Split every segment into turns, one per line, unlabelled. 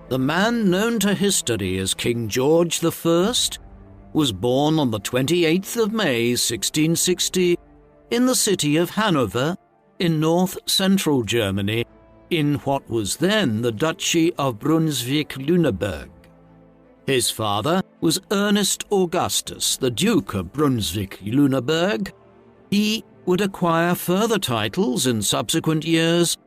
The man known to history as King George I was born on the 28th of May 1660 in the city of Hanover in north-central Germany in what was then the Duchy of Brunswick-Lüneburg. His father was Ernest Augustus, the Duke of Brunswick-Lüneburg. He would acquire further titles in subsequent years,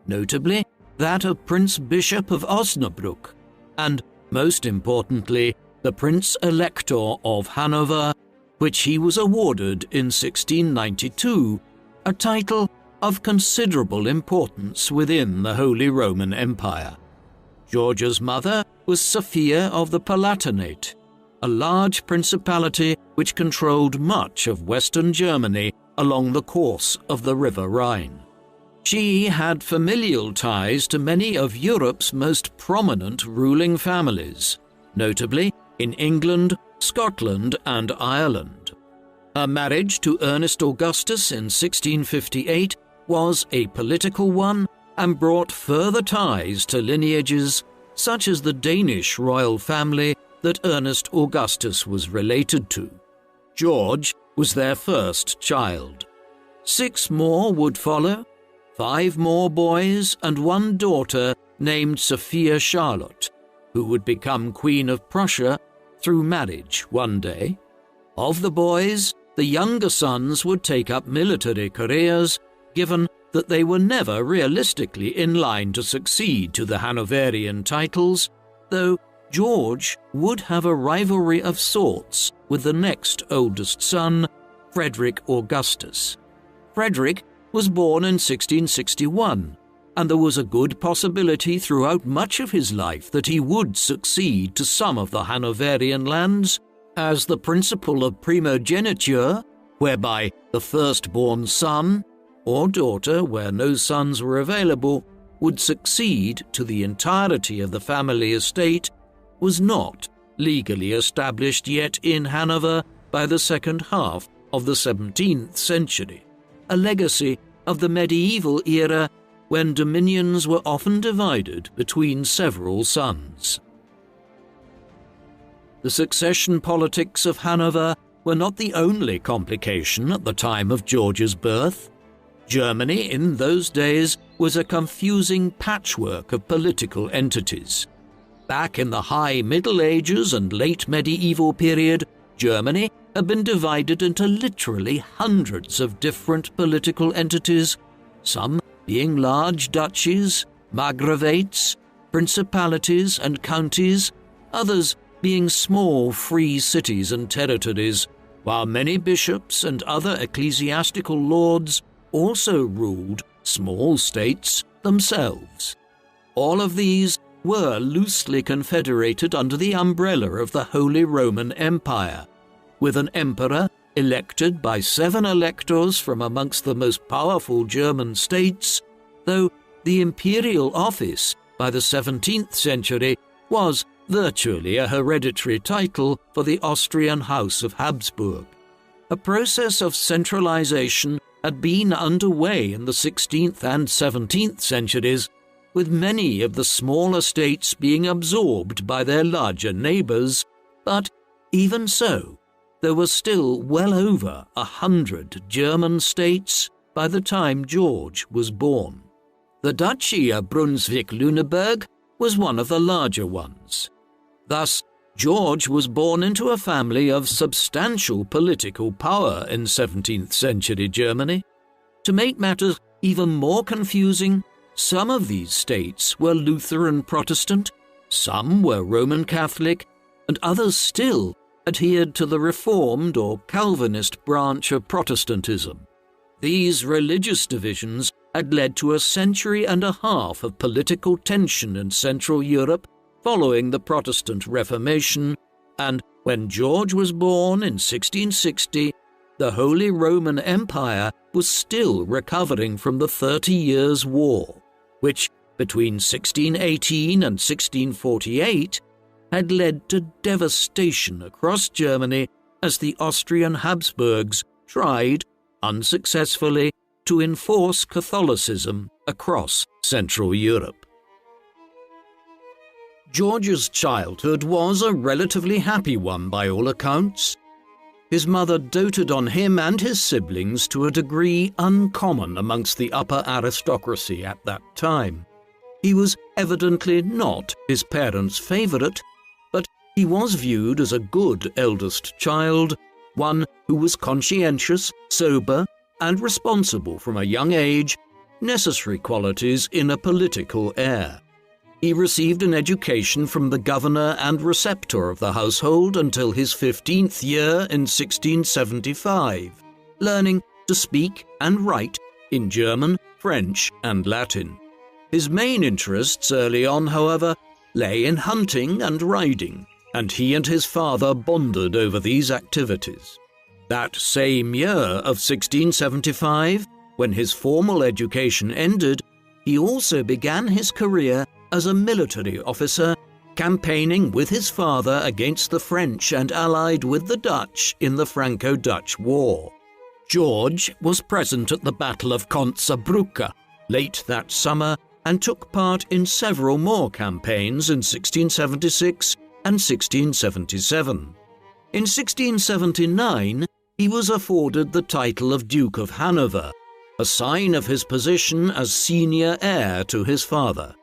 notably that of Prince Bishop of Osnabrück, and, most importantly, the Prince Elector of Hanover, which he was awarded in 1692, a title of considerable importance within the Holy Roman Empire. George's mother was Sophia of the Palatinate, a large principality which controlled much of western Germany along the course of the River Rhine. She had familial ties to many of Europe's most prominent ruling families, notably in England, Scotland, and Ireland. Her marriage to Ernest Augustus in 1658 was a political one and brought further ties to lineages such as the Danish royal family that Ernest Augustus was related to. George was their first child. 6 more would follow, 5 more boys and 1 daughter named Sophia Charlotte, who would become Queen of Prussia through marriage one day. Of the boys, the younger sons would take up military careers, given that they were never realistically in line to succeed to the Hanoverian titles, though George would have a rivalry of sorts with the next oldest son, Frederick Augustus. Frederick was born in 1661, and there was a good possibility throughout much of his life that he would succeed to some of the Hanoverian lands, as the principle of primogeniture, whereby the firstborn son or daughter, where no sons were available, would succeed to the entirety of the family estate, was not legally established yet in Hanover by the second half of the 17th century, a legacy of the medieval era when dominions were often divided between several sons. The succession politics of Hanover were not the only complication at the time of George's birth. Germany in those days was a confusing patchwork of political entities. Back in the High Middle Ages and late medieval period, Germany had been divided into literally hundreds of different political entities, some being large duchies, margravates, principalities and counties, others being small free cities and territories, while many bishops and other ecclesiastical lords also ruled small states themselves. All of these were loosely confederated under the umbrella of the Holy Roman Empire, with an emperor elected by 7 electors from amongst the most powerful German states, though the imperial office by the 17th century was virtually a hereditary title for the Austrian House of Habsburg. A process of centralization had been underway in the 16th and 17th centuries, with many of the smaller states being absorbed by their larger neighbors, but even so, there were still well over 100 German states by the time George was born. The Duchy of Brunswick-Lüneburg was one of the larger ones. Thus, George was born into a family of substantial political power in 17th century Germany. To make matters even more confusing, some of these states were Lutheran Protestant, some were Roman Catholic, and others still adhered to the Reformed or Calvinist branch of Protestantism. These religious divisions had led to a century and a half of political tension in Central Europe following the Protestant Reformation, and when George was born in 1660, the Holy Roman Empire was still recovering from the 30 Years' War, which, between 1618 and 1648, had led to devastation across Germany as the Austrian Habsburgs tried, unsuccessfully, to enforce Catholicism across Central Europe. George's childhood was a relatively happy one by all accounts. His mother doted on him and his siblings to a degree uncommon amongst the upper aristocracy at that time. He was evidently not his parents' favourite, but he was viewed as a good eldest child, one who was conscientious, sober, and responsible from a young age, necessary qualities in a political heir. He received an education from the governor and receptor of the household until his 15th year in 1675, learning to speak and write in German, French, and Latin. His main interests early on, however, lay in hunting and riding, and he and his father bonded over these activities. That same year of 1675, when his formal education ended, he also began his career as a military officer, campaigning with his father against the French and allied with the Dutch in the Franco-Dutch War. George was present at the Battle of Conza-Brugge late that summer and took part in several more campaigns in 1676 and 1677. In 1679, he was afforded the title of Duke of Hanover, a sign of his position as senior heir to his father.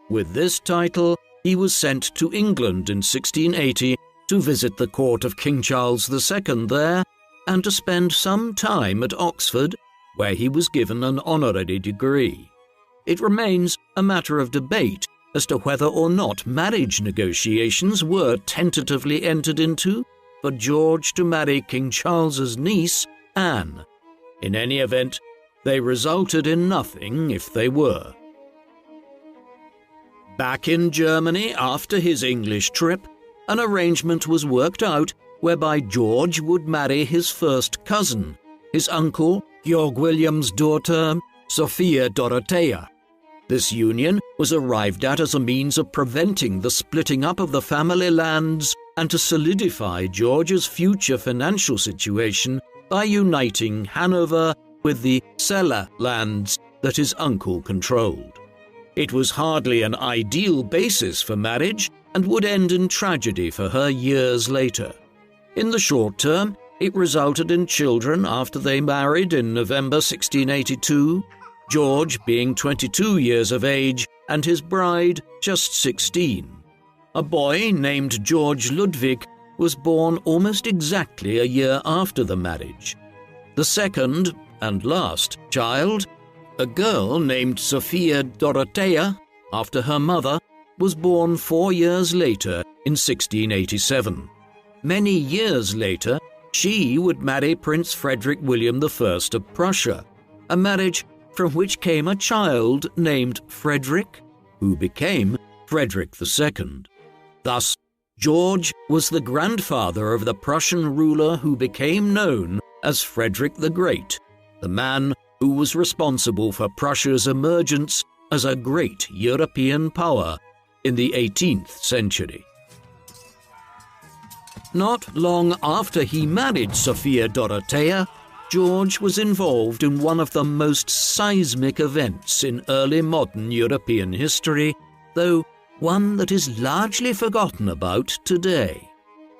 With this title, he was sent to England in 1680 to visit the court of King Charles II there and to spend some time at Oxford, where he was given an honorary degree. It remains a matter of debate as to whether or not marriage negotiations were tentatively entered into for George to marry King Charles's niece, Anne. In any event, they resulted in nothing if they were. Back in Germany after his English trip, an arrangement was worked out whereby George would marry his first cousin, his uncle Georg William's daughter, Sophia Dorothea. This union was arrived at as a means of preventing the splitting up of the family lands and to solidify George's future financial situation by uniting Hanover with the Celle lands that his uncle controlled. It was hardly an ideal basis for marriage and would end in tragedy for her years later. In the short term, it resulted in children after they married in November 1682, George being 22 years of age and his bride just 16. A boy named George Ludwig was born almost exactly a year after the marriage. The second and last child, a girl named Sophia Dorothea, after her mother, was born 4 years later in 1687. Many years later, she would marry Prince Frederick William I of Prussia, a marriage from which came a child named Frederick, who became Frederick II. Thus, George was the grandfather of the Prussian ruler who became known as Frederick the Great, the man who was responsible for Prussia's emergence as a great European power in the 18th century. Not long after he married Sophia Dorothea, George was involved in one of the most seismic events in early modern European history, though one that is largely forgotten about today.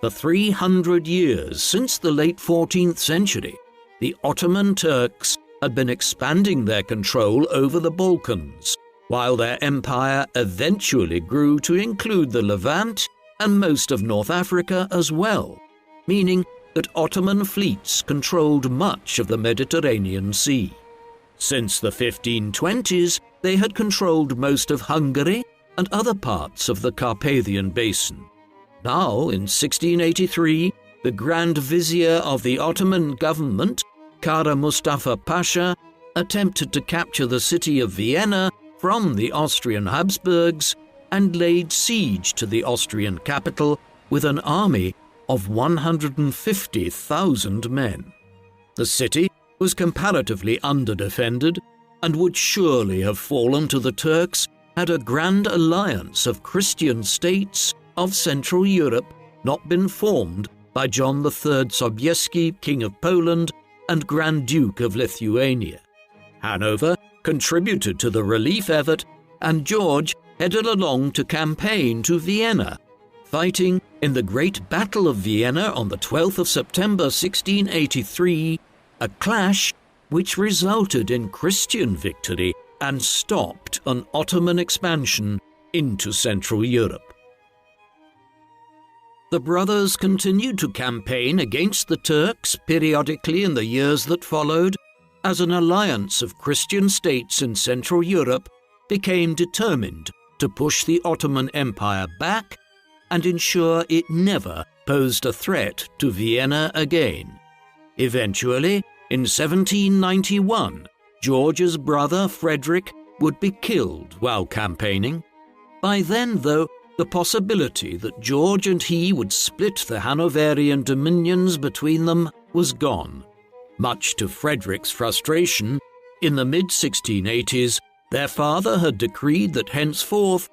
For 300 years since the late 14th century, the Ottoman Turks had been expanding their control over the Balkans, while their empire eventually grew to include the Levant and most of North Africa as well, meaning that Ottoman fleets controlled much of the Mediterranean Sea. Since the 1520s, they had controlled most of Hungary and other parts of the Carpathian Basin. Now, in 1683, the Grand Vizier of the Ottoman government, Kara Mustafa Pasha, attempted to capture the city of Vienna from the Austrian Habsburgs and laid siege to the Austrian capital with an army of 150,000 men. The city was comparatively underdefended and would surely have fallen to the Turks had a grand alliance of Christian states of Central Europe not been formed by John III Sobieski, King of Poland, and Grand Duke of Lithuania. Hanover contributed to the relief effort and George headed along to campaign to Vienna, fighting in the Great Battle of Vienna on the 12th of September 1683, a clash which resulted in Christian victory and stopped an Ottoman expansion into Central Europe. The brothers continued to campaign against the Turks periodically in the years that followed, as an alliance of Christian states in Central Europe became determined to push the Ottoman Empire back and ensure it never posed a threat to Vienna again. Eventually, in 1791, George's brother Frederick would be killed while campaigning. By then, though, the possibility that George and he would split the Hanoverian dominions between them was gone. Much to Frederick's frustration, in the mid-1680s, their father had decreed that henceforth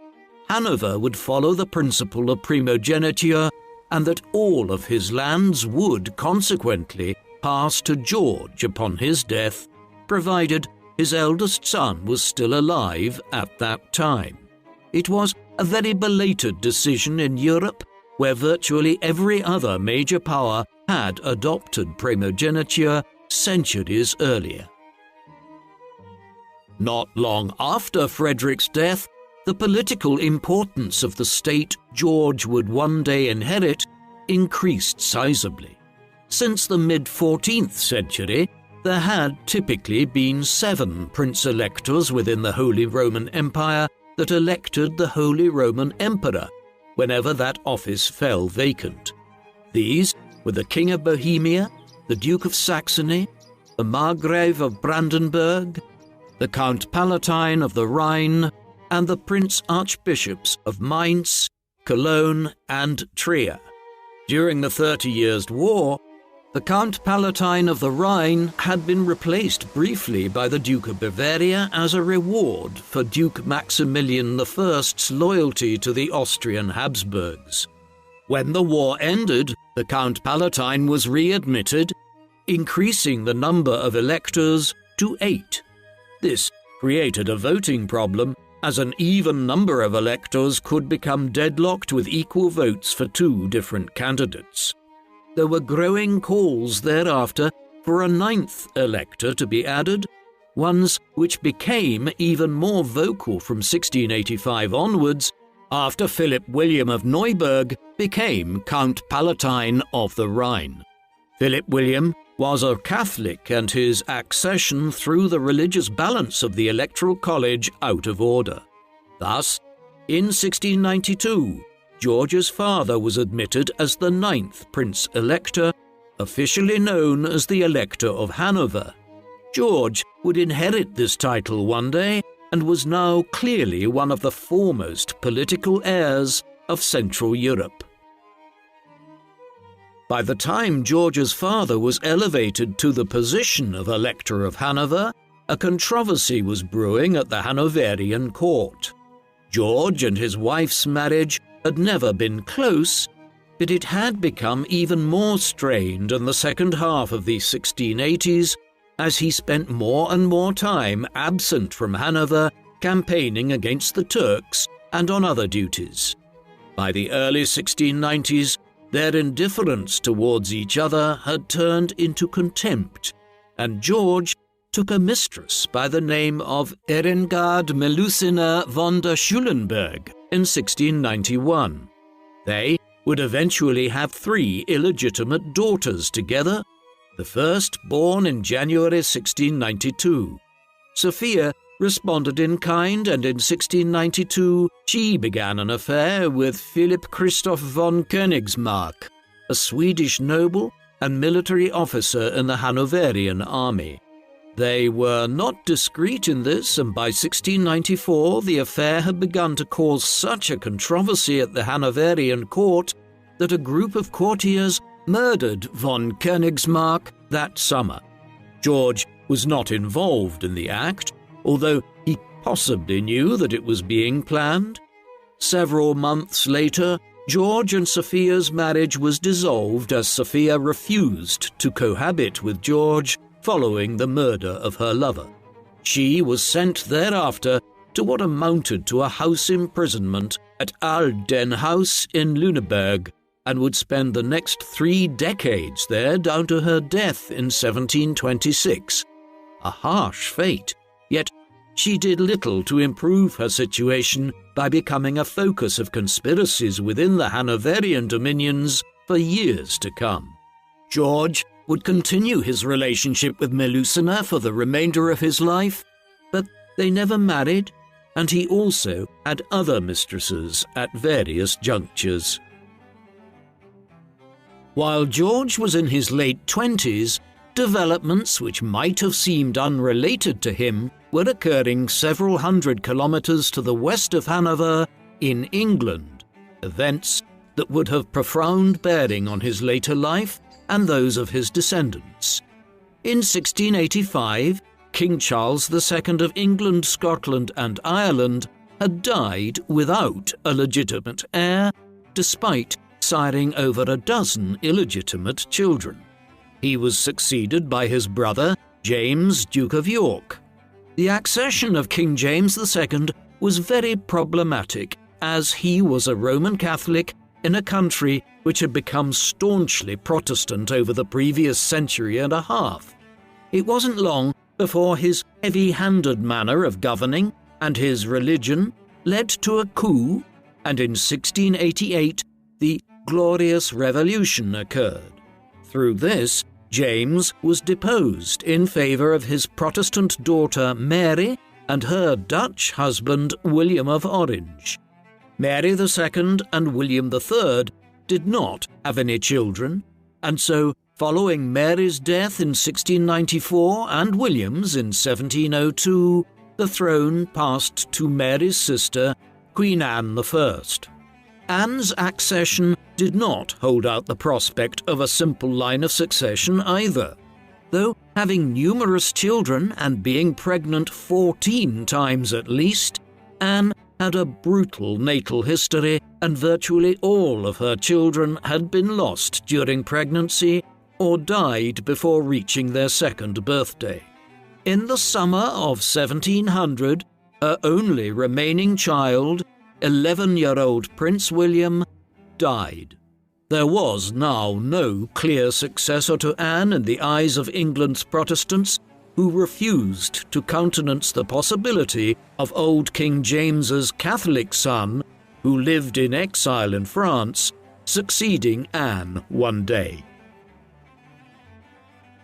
Hanover would follow the principle of primogeniture and that all of his lands would consequently pass to George upon his death, provided his eldest son was still alive at that time. It was a very belated decision in Europe, where virtually every other major power had adopted primogeniture centuries earlier. Not long after Frederick's death, the political importance of the state George would one day inherit increased sizably. Since the mid-14th century, there had typically been 7 prince-electors within the Holy Roman Empire that elected the Holy Roman Emperor whenever that office fell vacant. These were the King of Bohemia, the Duke of Saxony, the Margrave of Brandenburg, the Count Palatine of the Rhine, and the Prince Archbishops of Mainz, Cologne, and Trier. During the 30 Years' War, the Count Palatine of the Rhine had been replaced briefly by the Duke of Bavaria as a reward for Duke Maximilian I's loyalty to the Austrian Habsburgs. When the war ended, the Count Palatine was readmitted, increasing the number of electors to 8. This created a voting problem, as an even number of electors could become deadlocked with equal votes for 2 different candidates. There were growing calls thereafter for a 9th elector to be added, ones which became even more vocal from 1685 onwards, after Philip William of Neuburg became Count Palatine of the Rhine. Philip William was a Catholic, and his accession threw the religious balance of the Electoral College out of order. Thus, in 1692, George's father was admitted as the 9th Prince-Elector, officially known as the Elector of Hanover. George would inherit this title one day and was now clearly one of the foremost political heirs of Central Europe. By the time George's father was elevated to the position of Elector of Hanover, a controversy was brewing at the Hanoverian court. George and his wife's marriage had never been close, but it had become even more strained in the second half of the 1680s as he spent more and more time absent from Hanover, campaigning against the Turks and on other duties. By the early 1690s, their indifference towards each other had turned into contempt, and George took a mistress by the name of Erengard Melusina von der Schulenberg in 1691. They would eventually have 3 illegitimate daughters together, the first born in January 1692. Sophia responded in kind, and in 1692 she began an affair with Philip Christoph von Königsmarck, a Swedish noble and military officer in the Hanoverian army. They were not discreet in this, and by 1694 the affair had begun to cause such a controversy at the Hanoverian court that a group of courtiers murdered von Königsmarck that summer. George was not involved in the act, although he possibly knew that it was being planned. Several months later, George and Sophia's marriage was dissolved as Sophia refused to cohabit with George following the murder of her lover. She was sent thereafter to what amounted to a house imprisonment at Aldenhouse in Lüneburg, and would spend the next 3 decades there down to her death in 1726. A harsh fate, yet she did little to improve her situation by becoming a focus of conspiracies within the Hanoverian dominions for years to come. George would continue his relationship with Melusina for the remainder of his life, but they never married, and he also had other mistresses at various junctures. While George was in his late 20s, developments which might have seemed unrelated to him were occurring several hundred kilometers to the west of Hanover in England, events that would have profound bearing on his later life and those of his descendants. In 1685, King Charles II of England, Scotland and Ireland had died without a legitimate heir, despite siring over a dozen illegitimate children. He was succeeded by his brother, James, Duke of York. The accession of King James II was very problematic, as he was a Roman Catholic in a country which had become staunchly Protestant over the previous century and a half. It wasn't long before his heavy-handed manner of governing and his religion led to a coup, and in 1688 the Glorious Revolution occurred. Through this, James was deposed in favour of his Protestant daughter Mary and her Dutch husband William of Orange. Mary II and William III did not have any children, and so following Mary's death in 1694 and William's in 1702, the throne passed to Mary's sister, Queen Anne I. Anne's accession did not hold out the prospect of a simple line of succession either. Though having numerous children and being pregnant 14 times at least, Anne had a brutal natal history, and virtually all of her children had been lost during pregnancy or died before reaching their second birthday. In the summer of 1700, her only remaining child, 11-year-old Prince William, died. There was now no clear successor to Anne in the eyes of England's Protestants, who refused to countenance the possibility of old King James's Catholic son, who lived in exile in France, succeeding Anne one day.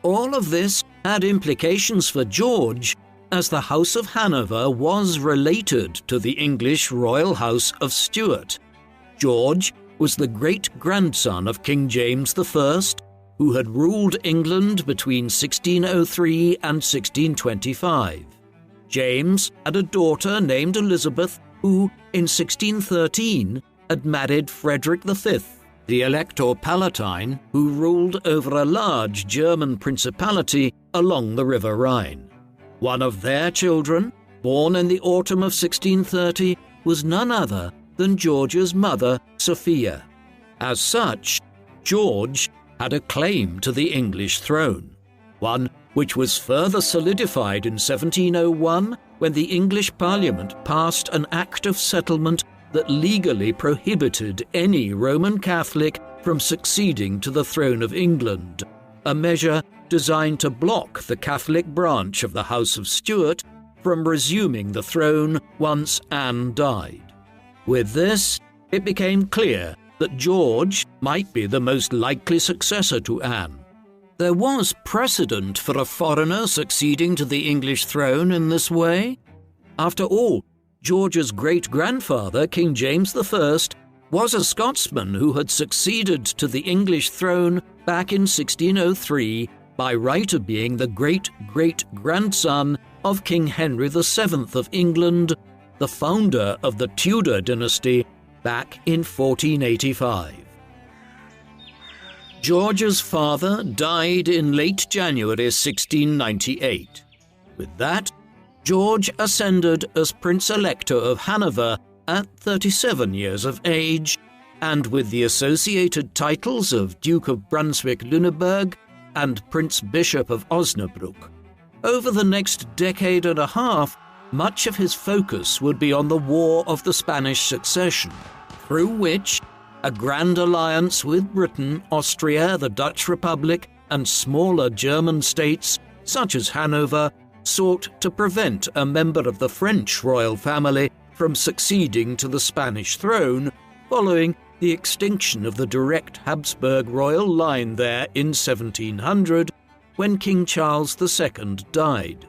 All of this had implications for George, as the House of Hanover was related to the English royal house of Stuart. George was the great-grandson of King James I, who had ruled England between 1603 and 1625. James had a daughter named Elizabeth, who, in 1613, had married Frederick V, the Elector Palatine, who ruled over a large German principality along the River Rhine. One of their children, born in the autumn of 1630, was none other than George's mother, Sophia. As such, George had a claim to the English throne, one which was further solidified in 1701 when the English Parliament passed an Act of Settlement that legally prohibited any Roman Catholic from succeeding to the throne of England, a measure designed to block the Catholic branch of the House of Stuart from resuming the throne once Anne died. With this, it became clear that George might be the most likely successor to Anne. There was precedent for a foreigner succeeding to the English throne in this way. After all, George's great-grandfather, King James I, was a Scotsman who had succeeded to the English throne back in 1603 by right of being the great-great-grandson of King Henry VII of England, the founder of the Tudor dynasty back in 1485. George's father died in late January 1698. With that, George ascended as Prince-Elector of Hanover at 37 years of age, and with the associated titles of Duke of Brunswick-Lüneburg and Prince Bishop of Osnabrück. Over the next decade and a half, much of his focus would be on the War of the Spanish Succession, through which a grand alliance with Britain, Austria, the Dutch Republic, and smaller German states, such as Hanover, sought to prevent a member of the French royal family from succeeding to the Spanish throne following the extinction of the direct Habsburg royal line there in 1700, when King Charles II died.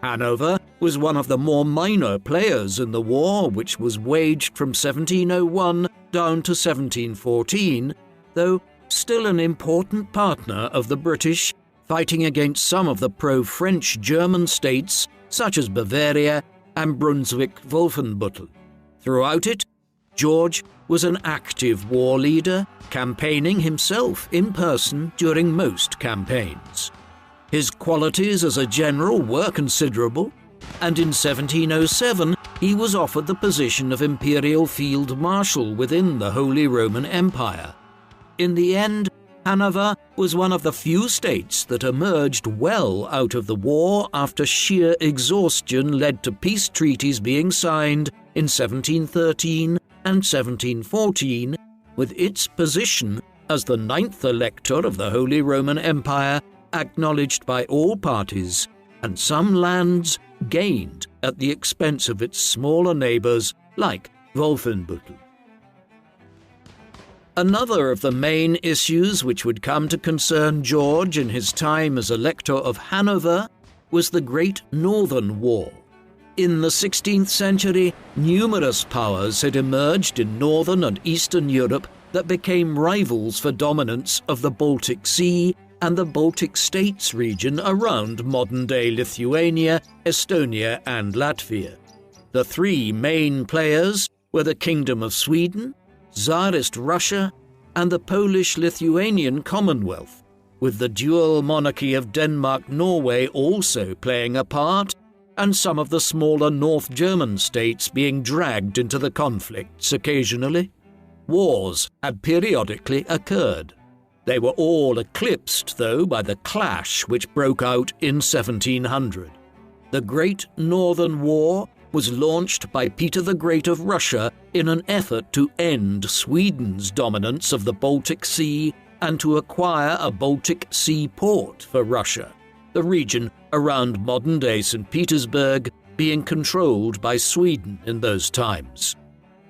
Hanover was one of the more minor players in the war, which was waged from 1701 down to 1714, though still an important partner of the British, fighting against some of the pro-French German states such as Bavaria and Brunswick-Wolfenbüttel. Throughout it, George was an active war leader, campaigning himself in person during most campaigns. His qualities as a general were considerable, and in 1707 he was offered the position of Imperial Field Marshal within the Holy Roman Empire. In the end, Hanover was one of the few states that emerged well out of the war after sheer exhaustion led to peace treaties being signed in 1713 and 1714, with its position as the ninth elector of the Holy Roman Empire acknowledged by all parties, and some lands gained at the expense of its smaller neighbours like Wolfenbüttel. Another of the main issues which would come to concern George in his time as Elector of Hanover was the Great Northern War. In the 16th century, numerous powers had emerged in northern and eastern Europe that became rivals for dominance of the Baltic Sea and the Baltic States region around modern-day Lithuania, Estonia, and Latvia. The three main players were the Kingdom of Sweden, Tsarist Russia, and the Polish-Lithuanian Commonwealth, with the dual monarchy of Denmark-Norway also playing a part, and some of the smaller North German states being dragged into the conflicts occasionally. Wars had periodically occurred. They were all eclipsed, though, by the clash which broke out in 1700. The Great Northern War was launched by Peter the Great of Russia in an effort to end Sweden's dominance of the Baltic Sea and to acquire a Baltic Sea port for Russia, the region around modern-day St. Petersburg being controlled by Sweden in those times.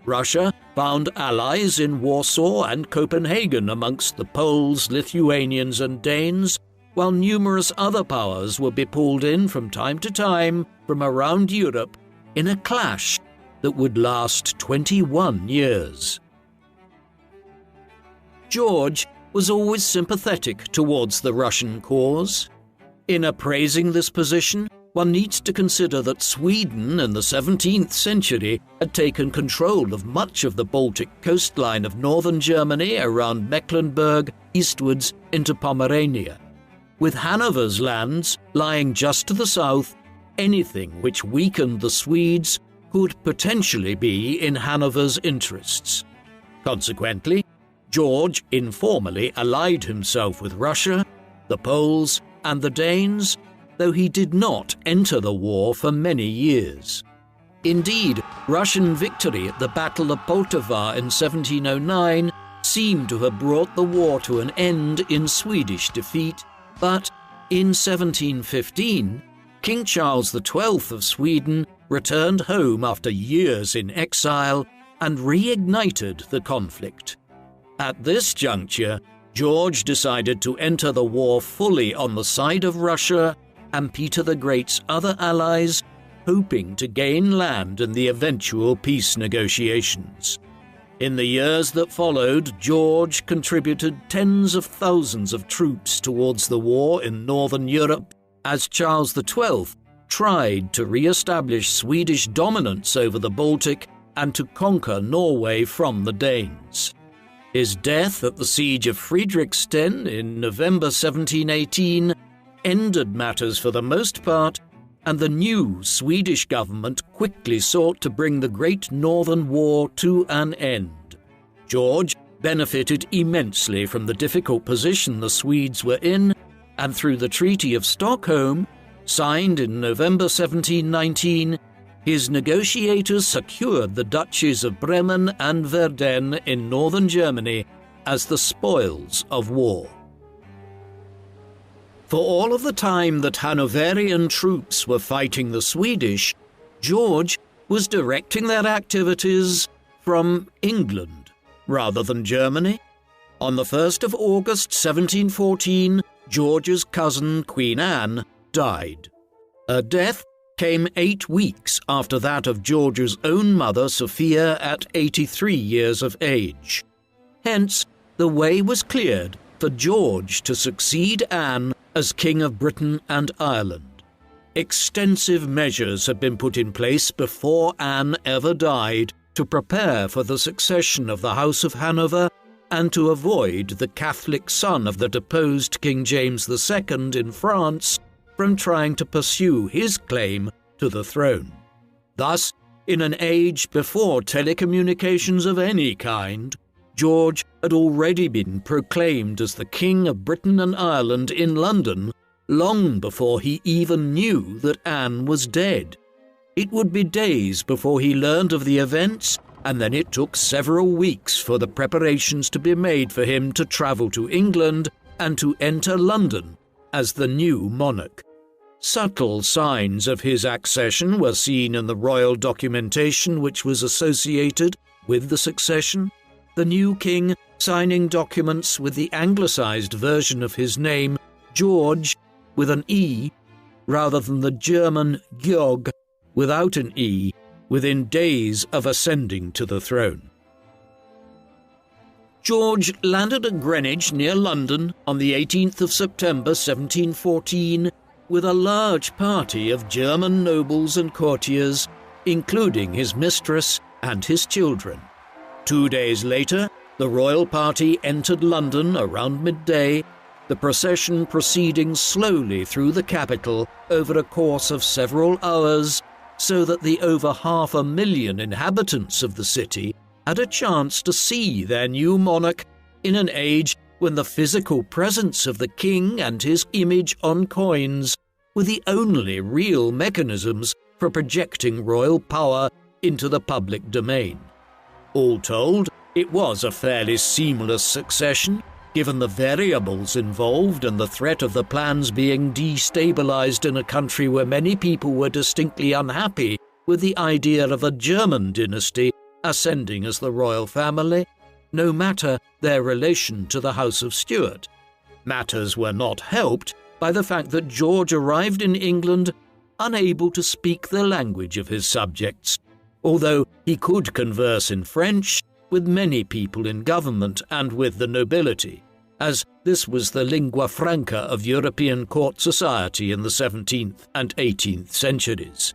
Russia found allies in Warsaw and Copenhagen amongst the Poles, Lithuanians, and Danes, while numerous other powers would be pulled in from time to time from around Europe in a clash that would last 21 years. George was always sympathetic towards the Russian cause. In appraising this position, one needs to consider that Sweden in the 17th century had taken control of much of the Baltic coastline of northern Germany around Mecklenburg eastwards into Pomerania. With Hanover's lands lying just to the south, anything which weakened the Swedes could potentially be in Hanover's interests. Consequently, George informally allied himself with Russia, the Poles, and the Danes, though he did not enter the war for many years. Indeed, Russian victory at the Battle of Poltava in 1709 seemed to have brought the war to an end in Swedish defeat, but in 1715, King Charles XII of Sweden returned home after years in exile and reignited the conflict. At this juncture, George decided to enter the war fully on the side of Russia and Peter the Great's other allies, hoping to gain land in the eventual peace negotiations. In the years that followed, George contributed tens of thousands of troops towards the war in northern Europe, as Charles XII tried to re-establish Swedish dominance over the Baltic and to conquer Norway from the Danes. His death at the siege of Fredriksten in November 1718 ended matters for the most part, and the new Swedish government quickly sought to bring the Great Northern War to an end. George benefited immensely from the difficult position the Swedes were in, and through the Treaty of Stockholm, signed in November 1719, his negotiators secured the duchies of Bremen and Verden in northern Germany as the spoils of war. For all of the time that Hanoverian troops were fighting the Swedish, George was directing their activities from England rather than Germany. On the 1st of August 1714, George's cousin Queen Anne died. Her death came 8 weeks after that of George's own mother Sophia at 83 years of age. Hence, the way was cleared for George to succeed Anne as King of Britain and Ireland. Extensive measures had been put in place before Anne ever died to prepare for the succession of the House of Hanover and to avoid the Catholic son of the deposed King James II in France from trying to pursue his claim to the throne. Thus, in an age before telecommunications of any kind, George had already been proclaimed as the King of Britain and Ireland in London long before he even knew that Anne was dead. It would be days before he learned of the events, and then it took several weeks for the preparations to be made for him to travel to England and to enter London as the new monarch. Subtle signs of his accession were seen in the royal documentation which was associated with the succession, the new king signing documents with the anglicised version of his name, George, with an E, rather than the German Georg, without an E, within days of ascending to the throne. George landed at Greenwich near London on the 18th of September 1714 with a large party of German nobles and courtiers, including his mistress and his children. 2 days later, the royal party entered London around midday, the procession proceeding slowly through the capital over a course of several hours, so that the over 500,000 inhabitants of the city had a chance to see their new monarch in an age when the physical presence of the king and his image on coins were the only real mechanisms for projecting royal power into the public domain. All told, it was a fairly seamless succession, given the variables involved and the threat of the plans being destabilized in a country where many people were distinctly unhappy with the idea of a German dynasty ascending as the royal family, no matter their relation to the House of Stuart. Matters were not helped by the fact that George arrived in England unable to speak the language of his subjects, although he could converse in French with many people in government and with the nobility, as this was the lingua franca of European court society in the 17th and 18th centuries.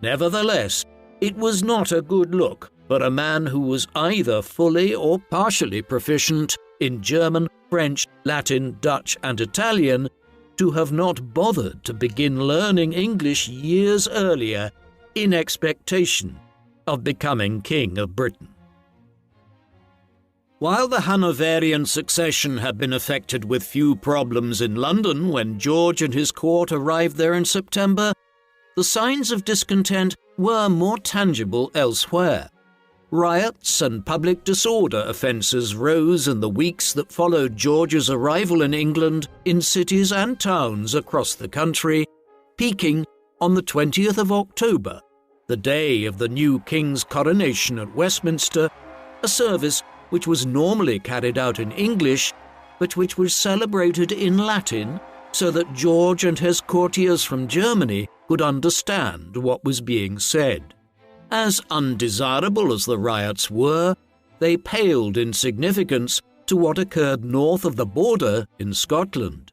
Nevertheless, it was not a good look for a man who was either fully or partially proficient in German, French, Latin, Dutch, and Italian to have not bothered to begin learning English years earlier in expectation of becoming King of Britain. While the Hanoverian succession had been effected with few problems in London when George and his court arrived there in September, the signs of discontent were more tangible elsewhere. Riots and public disorder offences rose in the weeks that followed George's arrival in England in cities and towns across the country, peaking on the 20th of October, the day of the new king's coronation at Westminster, a service which was normally carried out in English, but which was celebrated in Latin so that George and his courtiers from Germany could understand what was being said. As undesirable as the riots were, they paled in significance to what occurred north of the border in Scotland.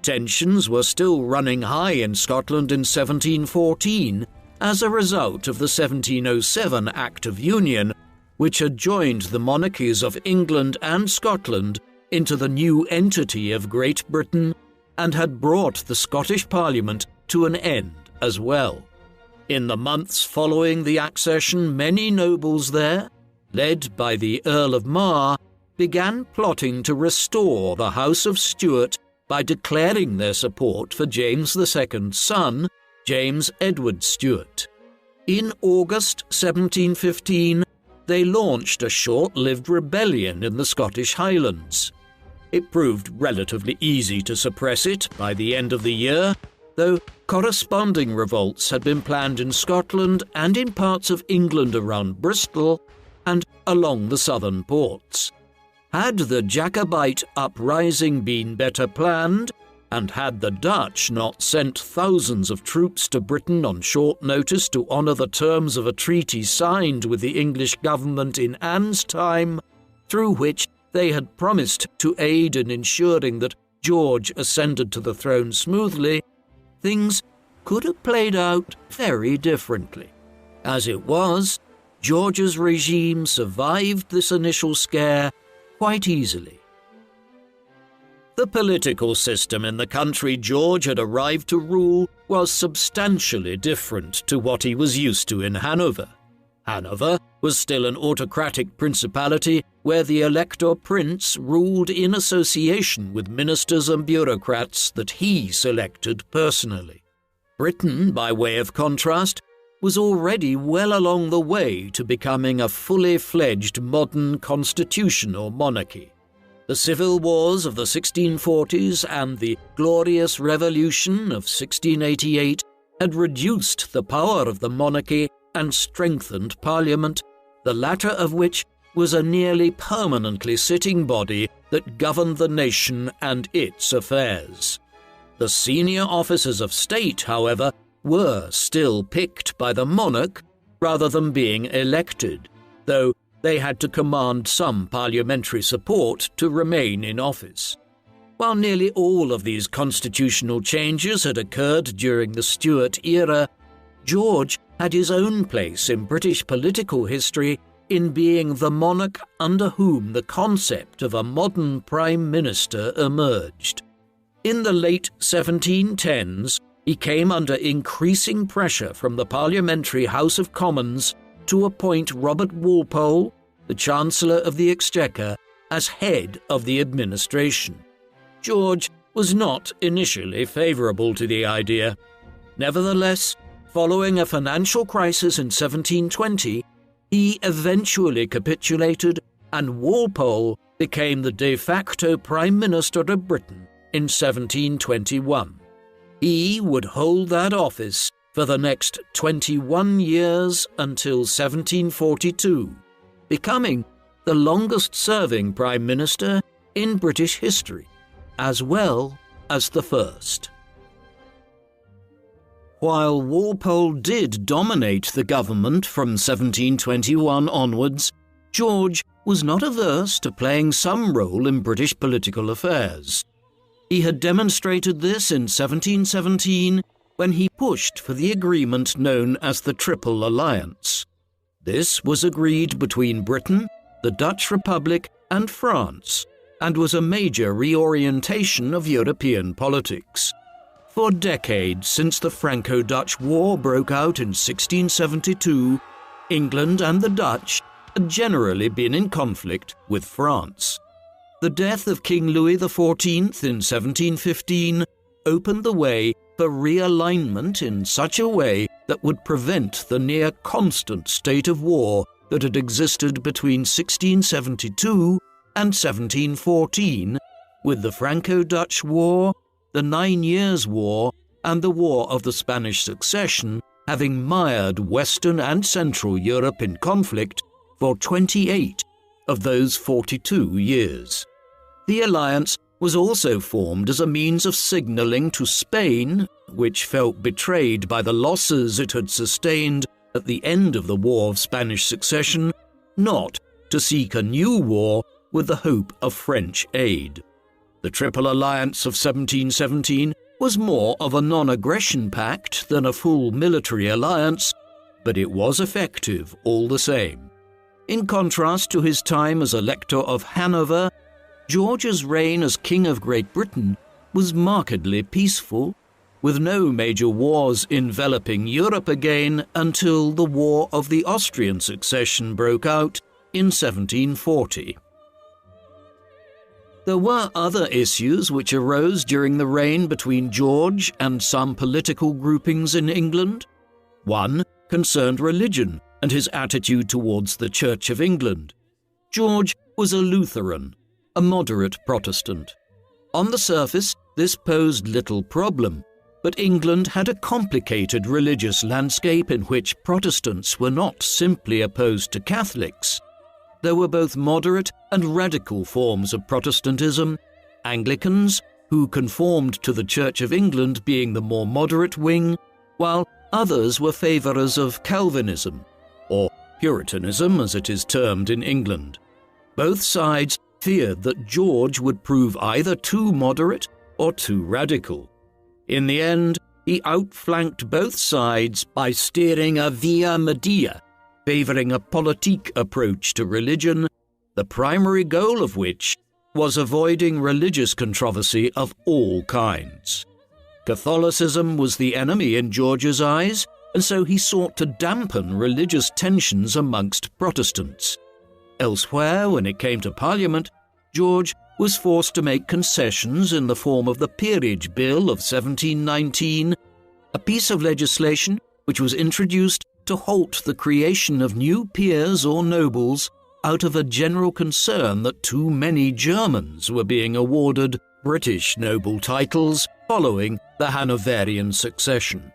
Tensions were still running high in Scotland in 1714 as a result of the 1707 Act of Union, which had joined the monarchies of England and Scotland into the new entity of Great Britain and had brought the Scottish Parliament to an end as well. In the months following the accession, many nobles there, led by the Earl of Mar, began plotting to restore the House of Stuart by declaring their support for James II's son, James Edward Stuart. In August 1715, they launched a short-lived rebellion in the Scottish Highlands. It proved relatively easy to suppress it by the end of the year, though corresponding revolts had been planned in Scotland and in parts of England around Bristol and along the southern ports. Had the Jacobite uprising been better planned, and had the Dutch not sent thousands of troops to Britain on short notice to honour the terms of a treaty signed with the English government in Anne's time, through which they had promised to aid in ensuring that George ascended to the throne smoothly, things could have played out very differently. As it was, George's regime survived this initial scare quite easily. The political system in the country George had arrived to rule was substantially different to what he was used to in Hanover. Hanover was still an autocratic principality where the elector prince ruled in association with ministers and bureaucrats that he selected personally. Britain, by way of contrast, was already well along the way to becoming a fully fledged modern constitutional monarchy. The civil wars of the 1640s and the Glorious Revolution of 1688 had reduced the power of the monarchy and strengthened Parliament, the latter of which was a nearly permanently sitting body that governed the nation and its affairs. The senior officers of state, however, were still picked by the monarch rather than being elected, though they had to command some parliamentary support to remain in office. While nearly all of these constitutional changes had occurred during the Stuart era, George had his own place in British political history in being the monarch under whom the concept of a modern prime minister emerged. In the late 1710s, he came under increasing pressure from the Parliamentary House of Commons to appoint Robert Walpole, the Chancellor of the Exchequer, as head of the administration. George was not initially favourable to the idea. Nevertheless, following a financial crisis in 1720, he eventually capitulated and Walpole became the de facto Prime Minister of Britain in 1721. He would hold that office for the next 21 years until 1742, becoming the longest-serving Prime Minister in British history, as well as the first. While Walpole did dominate the government from 1721 onwards, George was not averse to playing some role in British political affairs. He had demonstrated this in 1717 when he pushed for the agreement known as the Triple Alliance. This was agreed between Britain, the Dutch Republic, and France, and was a major reorientation of European politics. For decades since the Franco-Dutch War broke out in 1672, England and the Dutch had generally been in conflict with France. The death of King Louis XIV in 1715 opened the way for realignment in such a way that would prevent the near-constant state of war that had existed between 1672 and 1714, with the Franco-Dutch War, the 9 Years' War, and the War of the Spanish Succession having mired Western and Central Europe in conflict for 28 of those 42 years. The alliance was also formed as a means of signalling to Spain, which felt betrayed by the losses it had sustained at the end of the War of Spanish Succession, not to seek a new war with the hope of French aid. The Triple Alliance of 1717 was more of a non-aggression pact than a full military alliance, but it was effective all the same. In contrast to his time as Elector of Hanover, George's reign as King of Great Britain was markedly peaceful, with no major wars enveloping Europe again until the War of the Austrian Succession broke out in 1740. There were other issues which arose during the reign between George and some political groupings in England. One concerned religion and his attitude towards the Church of England. George was a Lutheran, a moderate Protestant. On the surface, this posed little problem, but England had a complicated religious landscape in which Protestants were not simply opposed to Catholics. There were both moderate and radical forms of Protestantism, Anglicans, who conformed to the Church of England being the more moderate wing, while others were favourers of Calvinism, or Puritanism as it is termed in England. Both sides feared that George would prove either too moderate or too radical. In the end, he outflanked both sides by steering a via media, favouring a politique approach to religion, the primary goal of which was avoiding religious controversy of all kinds. Catholicism was the enemy in George's eyes, and so he sought to dampen religious tensions amongst Protestants. Elsewhere, when it came to Parliament, George was forced to make concessions in the form of the Peerage Bill of 1719, a piece of legislation which was introduced to halt the creation of new peers or nobles out of a general concern that too many Germans were being awarded British noble titles following the Hanoverian succession.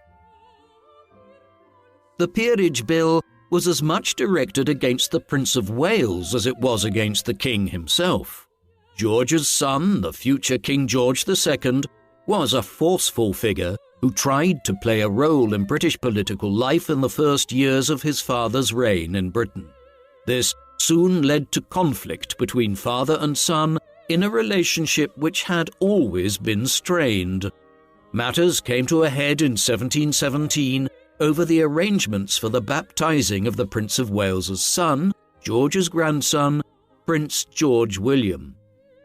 The Peerage Bill was as much directed against the Prince of Wales as it was against the King himself. George's son, the future King George II, was a forceful figure who tried to play a role in British political life in the first years of his father's reign in Britain. This soon led to conflict between father and son in a relationship which had always been strained. Matters came to a head in 1717 over the arrangements for the baptizing of the Prince of Wales's son, George's grandson, Prince George William.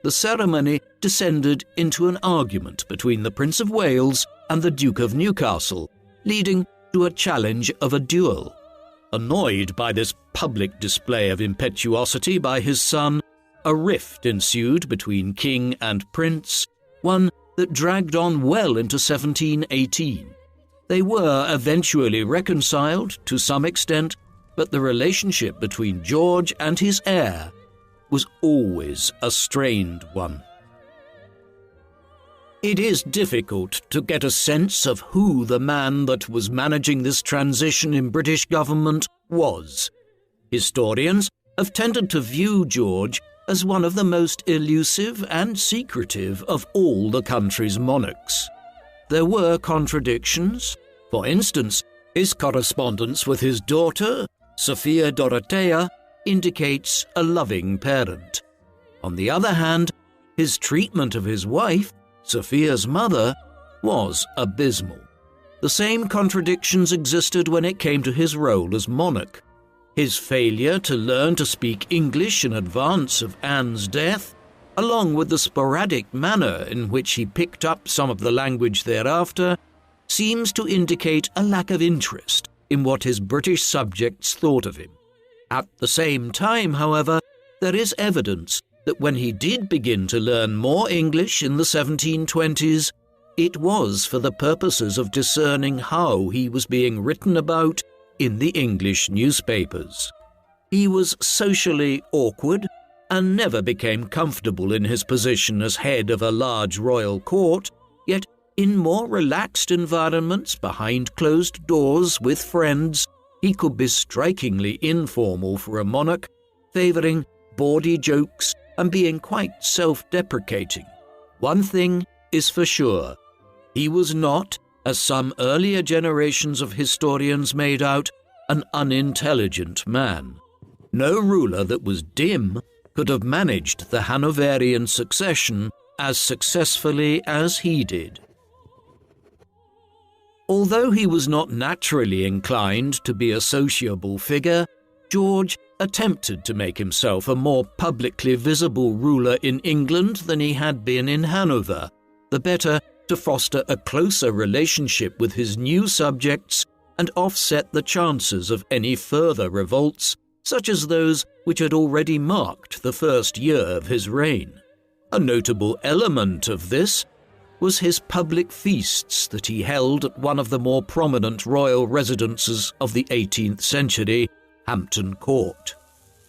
The ceremony descended into an argument between the Prince of Wales and the Duke of Newcastle, leading to a challenge of a duel. Annoyed by this public display of impetuosity by his son, a rift ensued between king and prince, one that dragged on well into 1718. They were eventually reconciled to some extent, but the relationship between George and his heir was always a strained one. It is difficult to get a sense of who the man that was managing this transition in British government was. Historians have tended to view George as one of the most elusive and secretive of all the country's monarchs. There were contradictions. For instance, his correspondence with his daughter, Sophia Dorothea, indicates a loving parent. On the other hand, his treatment of his wife, Sophia's mother, was abysmal. The same contradictions existed when it came to his role as monarch. His failure to learn to speak English in advance of Anne's death, along with the sporadic manner in which he picked up some of the language thereafter, seems to indicate a lack of interest in what his British subjects thought of him. At the same time, however, there is evidence that when he did begin to learn more English in the 1720s, it was for the purposes of discerning how he was being written about in the English newspapers. He was socially awkward and never became comfortable in his position as head of a large royal court, yet in more relaxed environments behind closed doors with friends, he could be strikingly informal for a monarch, favouring bawdy jokes and being quite self-deprecating. One thing is for sure, he was not, as some earlier generations of historians made out, an unintelligent man. No ruler that was dim could have managed the Hanoverian succession as successfully as he did. Although he was not naturally inclined to be a sociable figure, George attempted to make himself a more publicly visible ruler in England than he had been in Hanover, the better to foster a closer relationship with his new subjects and offset the chances of any further revolts, such as those which had already marked the first year of his reign. A notable element of this was his public feasts that he held at one of the more prominent royal residences of the 18th century, Hampton Court.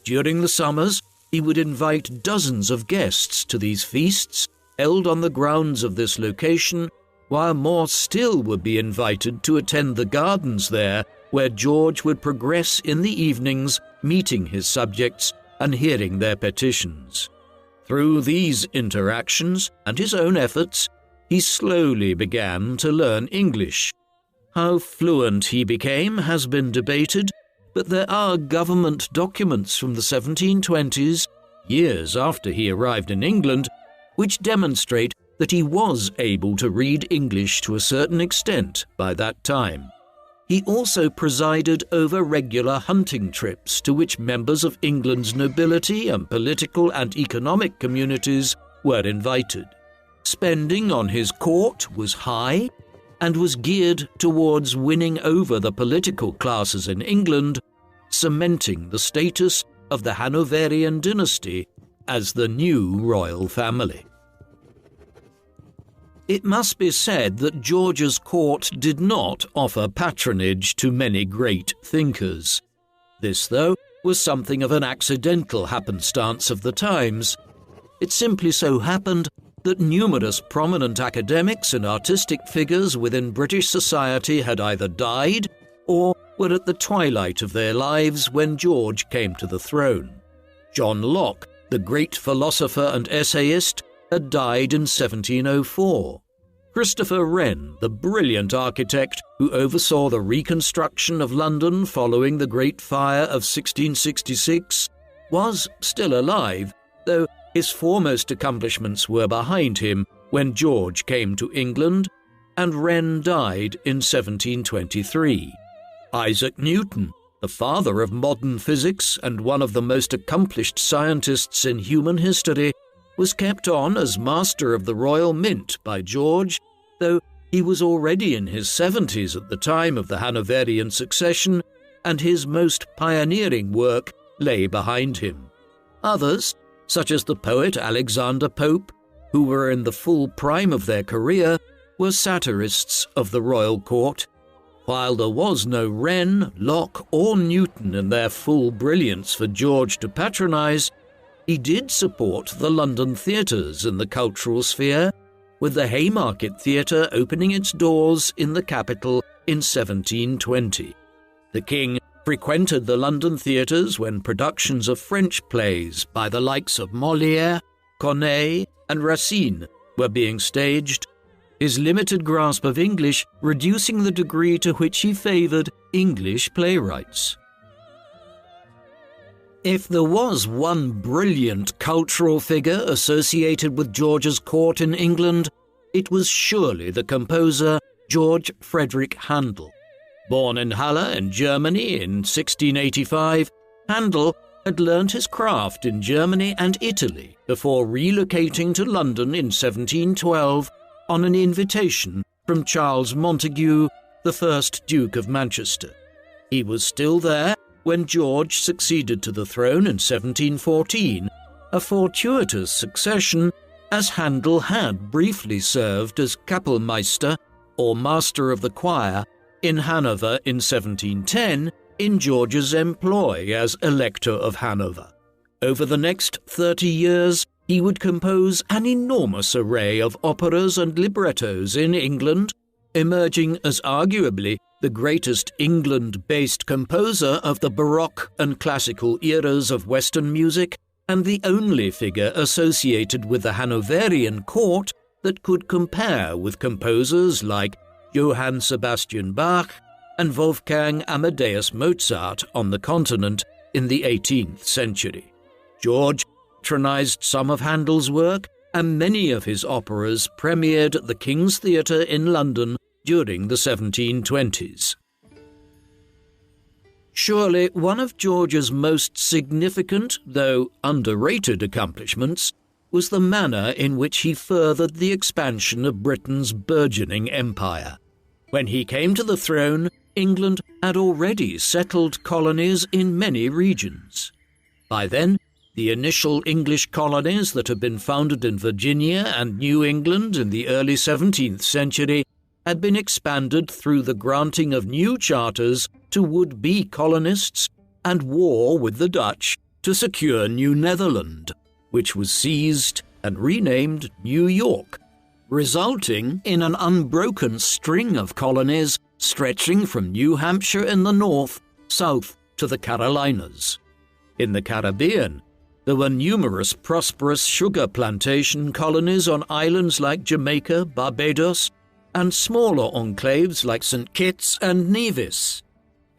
During the summers, he would invite dozens of guests to these feasts, held on the grounds of this location, while more still would be invited to attend the gardens there, where George would progress in the evenings, meeting his subjects and hearing their petitions. Through these interactions and his own efforts, he slowly began to learn English. How fluent he became has been debated, but there are government documents from the 1720s, years after he arrived in England, which demonstrate that he was able to read English to a certain extent by that time. He also presided over regular hunting trips to which members of England's nobility and political and economic communities were invited. Spending on his court was high and was geared towards winning over the political classes in England, cementing the status of the Hanoverian dynasty as the new royal family. It must be said that George's court did not offer patronage to many great thinkers. This, though, was something of an accidental happenstance of the times. It simply so happened that numerous prominent academics and artistic figures within British society had either died or were at the twilight of their lives when George came to the throne. John Locke, the great philosopher and essayist, had died in 1704. Christopher Wren, the brilliant architect who oversaw the reconstruction of London following the Great Fire of 1666, was still alive, though his foremost accomplishments were behind him when George came to England, and Wren died in 1723. Isaac Newton, the father of modern physics and one of the most accomplished scientists in human history, was kept on as Master of the Royal Mint by George, though he was already in his 70s at the time of the Hanoverian succession, and his most pioneering work lay behind him. Others, such as the poet Alexander Pope, who were in the full prime of their career, were satirists of the royal court. While there was no Wren, Locke, or Newton in their full brilliance for George to patronize, he did support the London theatres in the cultural sphere, with the Haymarket Theatre opening its doors in the capital in 1720. The king frequented the London theatres when productions of French plays by the likes of Molière, Corneille, and Racine were being staged, his limited grasp of English reducing the degree to which he favoured English playwrights. If there was one brilliant cultural figure associated with George's court in England, it was surely the composer George Frederick Handel. Born in Halle in Germany in 1685, Handel had learnt his craft in Germany and Italy before relocating to London in 1712 on an invitation from Charles Montague, the first Duke of Manchester. He was still there when George succeeded to the throne in 1714, a fortuitous succession, as Handel had briefly served as Kapellmeister, or Master of the Choir, in Hanover in 1710, in George's employ as Elector of Hanover. Over the next 30 years, he would compose an enormous array of operas and librettos in England, emerging as arguably the greatest England-based composer of the Baroque and classical eras of Western music, and the only figure associated with the Hanoverian court that could compare with composers like Johann Sebastian Bach and Wolfgang Amadeus Mozart on the continent in the 18th century. George patronized some of Handel's work, and many of his operas premiered at the King's Theatre in London during the 1720s. Surely one of George's most significant, though underrated accomplishments, was the manner in which he furthered the expansion of Britain's burgeoning empire. When he came to the throne, England had already settled colonies in many regions. By then, the initial English colonies that had been founded in Virginia and New England in the early 17th century had been expanded through the granting of new charters to would-be colonists and war with the Dutch to secure New Netherland, which was seized and renamed New York, resulting in an unbroken string of colonies stretching from New Hampshire in the north south to the Carolinas. In the Caribbean, there were numerous prosperous sugar plantation colonies on islands like Jamaica, Barbados, and smaller enclaves like St. Kitts and Nevis.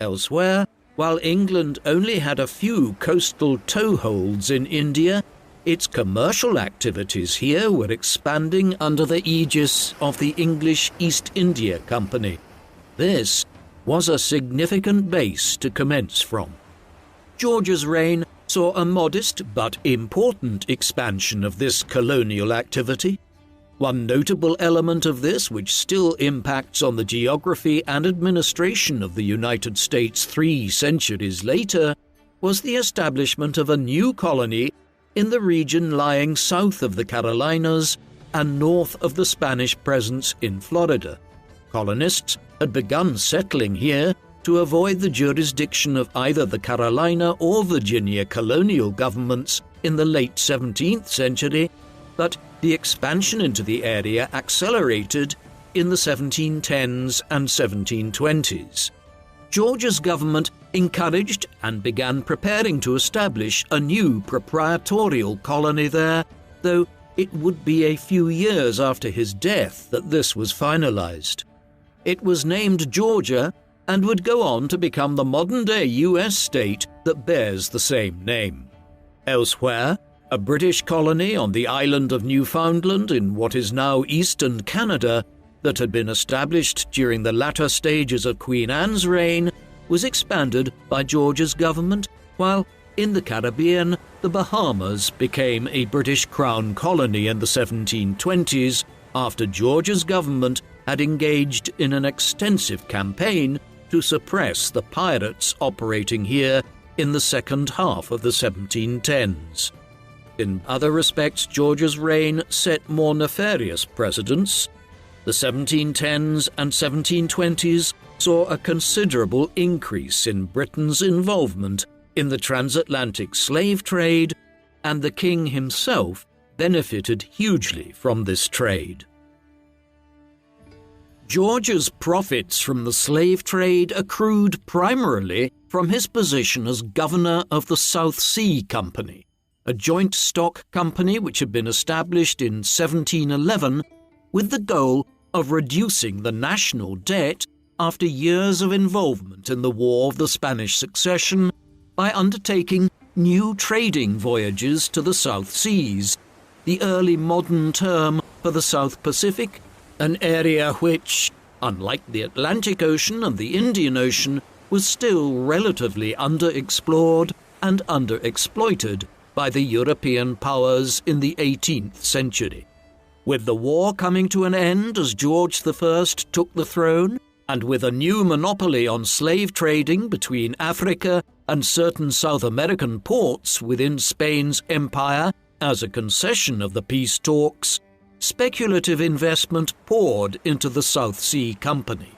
Elsewhere, while England only had a few coastal toeholds in India, its commercial activities here were expanding under the aegis of the English East India Company. This was a significant base to commence from. George's reign saw a modest but important expansion of this colonial activity. One notable element of this, which still impacts on the geography and administration of the United States 3 centuries later, was the establishment of a new colony in the region lying south of the Carolinas and north of the Spanish presence in Florida. Colonists had begun settling here to avoid the jurisdiction of either the Carolina or Virginia colonial governments in the late 17th century, but the expansion into the area accelerated in the 1710s and 1720s. George's government encouraged and began preparing to establish a new proprietorial colony there, though it would be a few years after his death that this was finalized. It was named Georgia and would go on to become the modern-day U.S. state that bears the same name. Elsewhere, a British colony on the island of Newfoundland in what is now eastern Canada that had been established during the latter stages of Queen Anne's reign was expanded by George's government, while in the Caribbean, the Bahamas became a British Crown colony in the 1720s after George's government had engaged in an extensive campaign to suppress the pirates operating here in the second half of the 1710s. In other respects, George's reign set more nefarious precedents. The 1710s and 1720s saw a considerable increase in Britain's involvement in the transatlantic slave trade, and the king himself benefited hugely from this trade. George's profits from the slave trade accrued primarily from his position as governor of the South Sea Company, a joint stock company which had been established in 1711 with the goal of reducing the national debt after years of involvement in the War of the Spanish Succession by undertaking new trading voyages to the South Seas, the early modern term for the South Pacific, an area which, unlike the Atlantic Ocean and the Indian Ocean, was still relatively underexplored and underexploited by the European powers in the 18th century. With the war coming to an end as George I took the throne, and with a new monopoly on slave trading between Africa and certain South American ports within Spain's empire as a concession of the peace talks, speculative investment poured into the South Sea Company.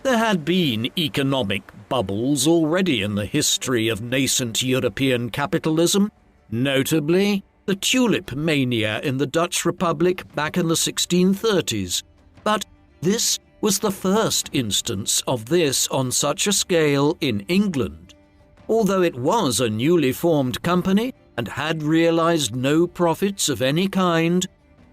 There had been economic bubbles already in the history of nascent European capitalism, notably the tulip mania in the Dutch Republic back in the 1630s, but this was the first instance of this on such a scale in England. Although it was a newly formed company and had realized no profits of any kind,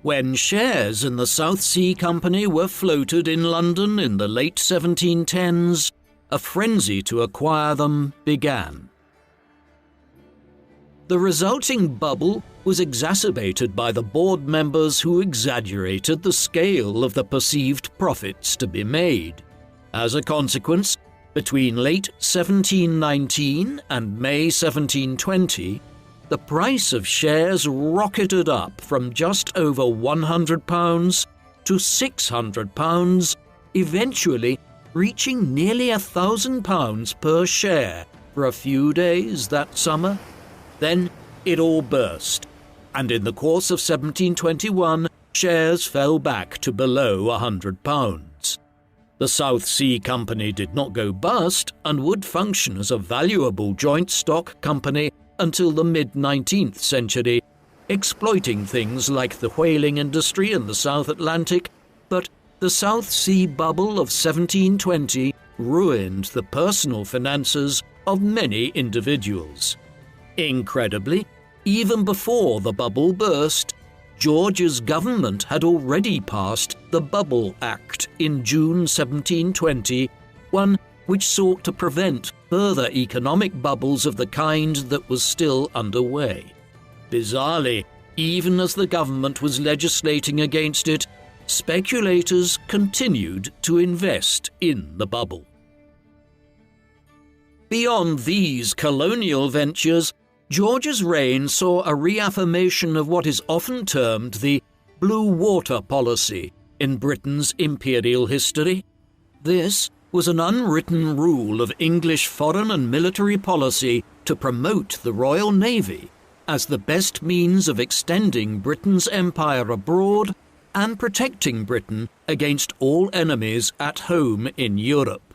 when shares in the South Sea Company were floated in London in the late 1710s, a frenzy to acquire them began. The resulting bubble was exacerbated by the board members who exaggerated the scale of the perceived profits to be made. As a consequence, between late 1719 and May 1720, the price of shares rocketed up from just over £100 to £600, eventually reaching nearly £1,000 per share for a few days that summer. Then it all burst, and in the course of 1721, shares fell back to below £100. The South Sea Company did not go bust and would function as a valuable joint stock company until the mid-19th century, exploiting things like the whaling industry in the South Atlantic, but the South Sea bubble of 1720 ruined the personal finances of many individuals. Incredibly, even before the bubble burst, George's government had already passed the Bubble Act in June 1720, one which sought to prevent further economic bubbles of the kind that was still underway. Bizarrely, even as the government was legislating against it, speculators continued to invest in the bubble. Beyond these colonial ventures, George's reign saw a reaffirmation of what is often termed the Blue Water Policy in Britain's imperial history. This was an unwritten rule of English foreign and military policy to promote the Royal Navy as the best means of extending Britain's empire abroad and protecting Britain against all enemies at home in Europe.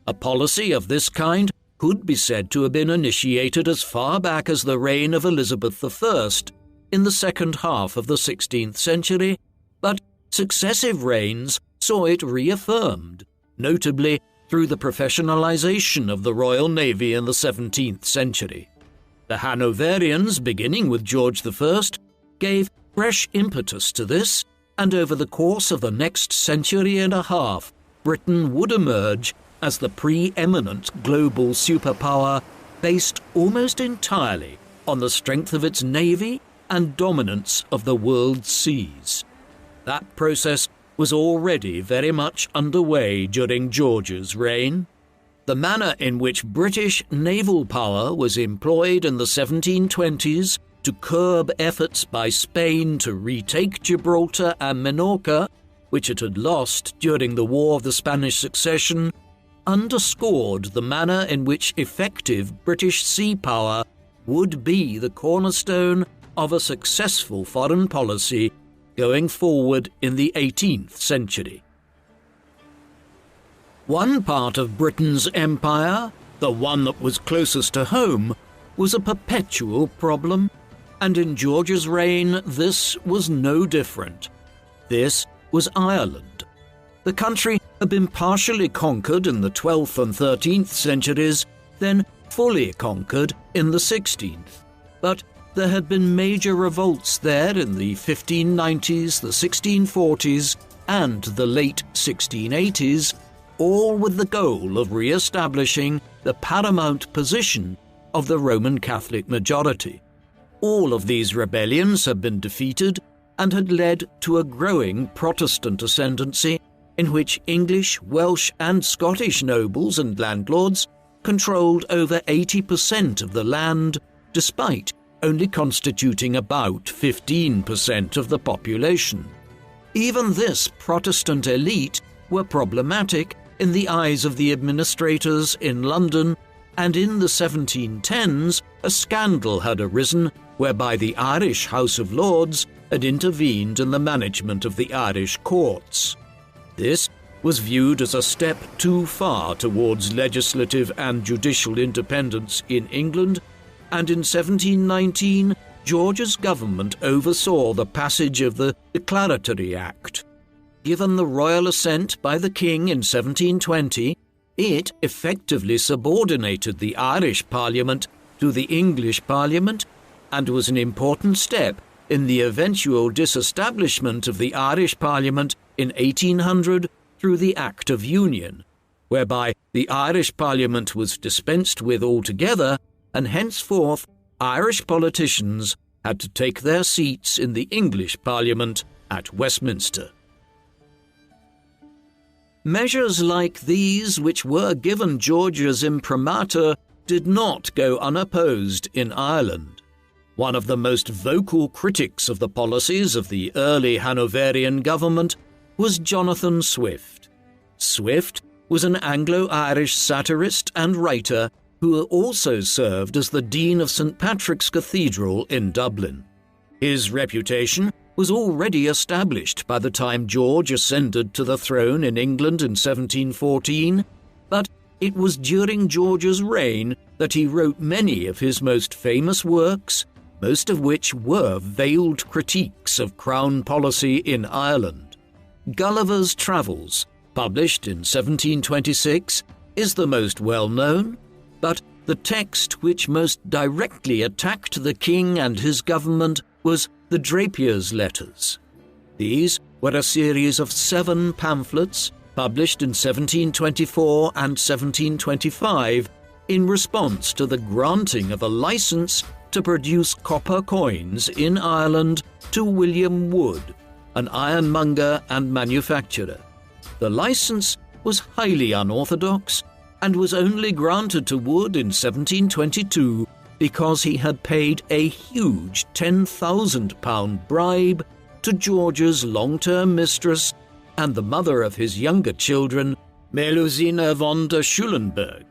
A policy of this kind could be said to have been initiated as far back as the reign of Elizabeth I in the second half of the 16th century, but successive reigns saw it reaffirmed, notably through the professionalization of the Royal Navy in the 17th century. The Hanoverians, beginning with George I, gave fresh impetus to this, and over the course of the next century and a half, Britain would emerge as the preeminent global superpower based almost entirely on the strength of its navy and dominance of the world's seas. That process was already very much underway during George's reign. The manner in which British naval power was employed in the 1720s to curb efforts by Spain to retake Gibraltar and Minorca, which it had lost during the War of the Spanish Succession, underscored the manner in which effective British sea power would be the cornerstone of a successful foreign policy going forward in the 18th century. One part of Britain's empire, the one that was closest to home, was a perpetual problem, and in George's reign this was no different. This was Ireland. The country had been partially conquered in the 12th and 13th centuries, then fully conquered in the 16th. But there had been major revolts there in the 1590s, the 1640s, and the late 1680s, all with the goal of re-establishing the paramount position of the Roman Catholic majority. All of these rebellions had been defeated and had led to a growing Protestant ascendancy in which English, Welsh and Scottish nobles and landlords controlled over 80% of the land, despite only constituting about 15% of the population. Even this Protestant elite were problematic in the eyes of the administrators in London, and in the 1710s a scandal had arisen whereby the Irish House of Lords had intervened in the management of the Irish courts. This was viewed as a step too far towards legislative and judicial independence in England, and in 1719 George's government oversaw the passage of the Declaratory Act. Given the royal assent by the King in 1720, it effectively subordinated the Irish Parliament to the English Parliament and was an important step in the eventual disestablishment of the Irish Parliament in 1800 through the Act of Union, whereby the Irish Parliament was dispensed with altogether, and henceforth Irish politicians had to take their seats in the English Parliament at Westminster. Measures like these, which were given George's imprimatur, did not go unopposed in Ireland. One of the most vocal critics of the policies of the early Hanoverian government was Jonathan Swift. Swift was an Anglo-Irish satirist and writer who also served as the Dean of St. Patrick's Cathedral in Dublin. His reputation was already established by the time George ascended to the throne in England in 1714, but it was during George's reign that he wrote many of his most famous works, most of which were veiled critiques of Crown policy in Ireland. Gulliver's Travels, published in 1726, is the most well-known, but the text which most directly attacked the king and his government was the Drapier's Letters. These were a series of 7 pamphlets published in 1724 and 1725 in response to the granting of a license to produce copper coins in Ireland to William Wood, an ironmonger and manufacturer. The license was highly unorthodox and was only granted to Wood in 1722 because he had paid a huge £10,000 bribe to George's long-term mistress and the mother of his younger children, Melusine von der Schulenburg.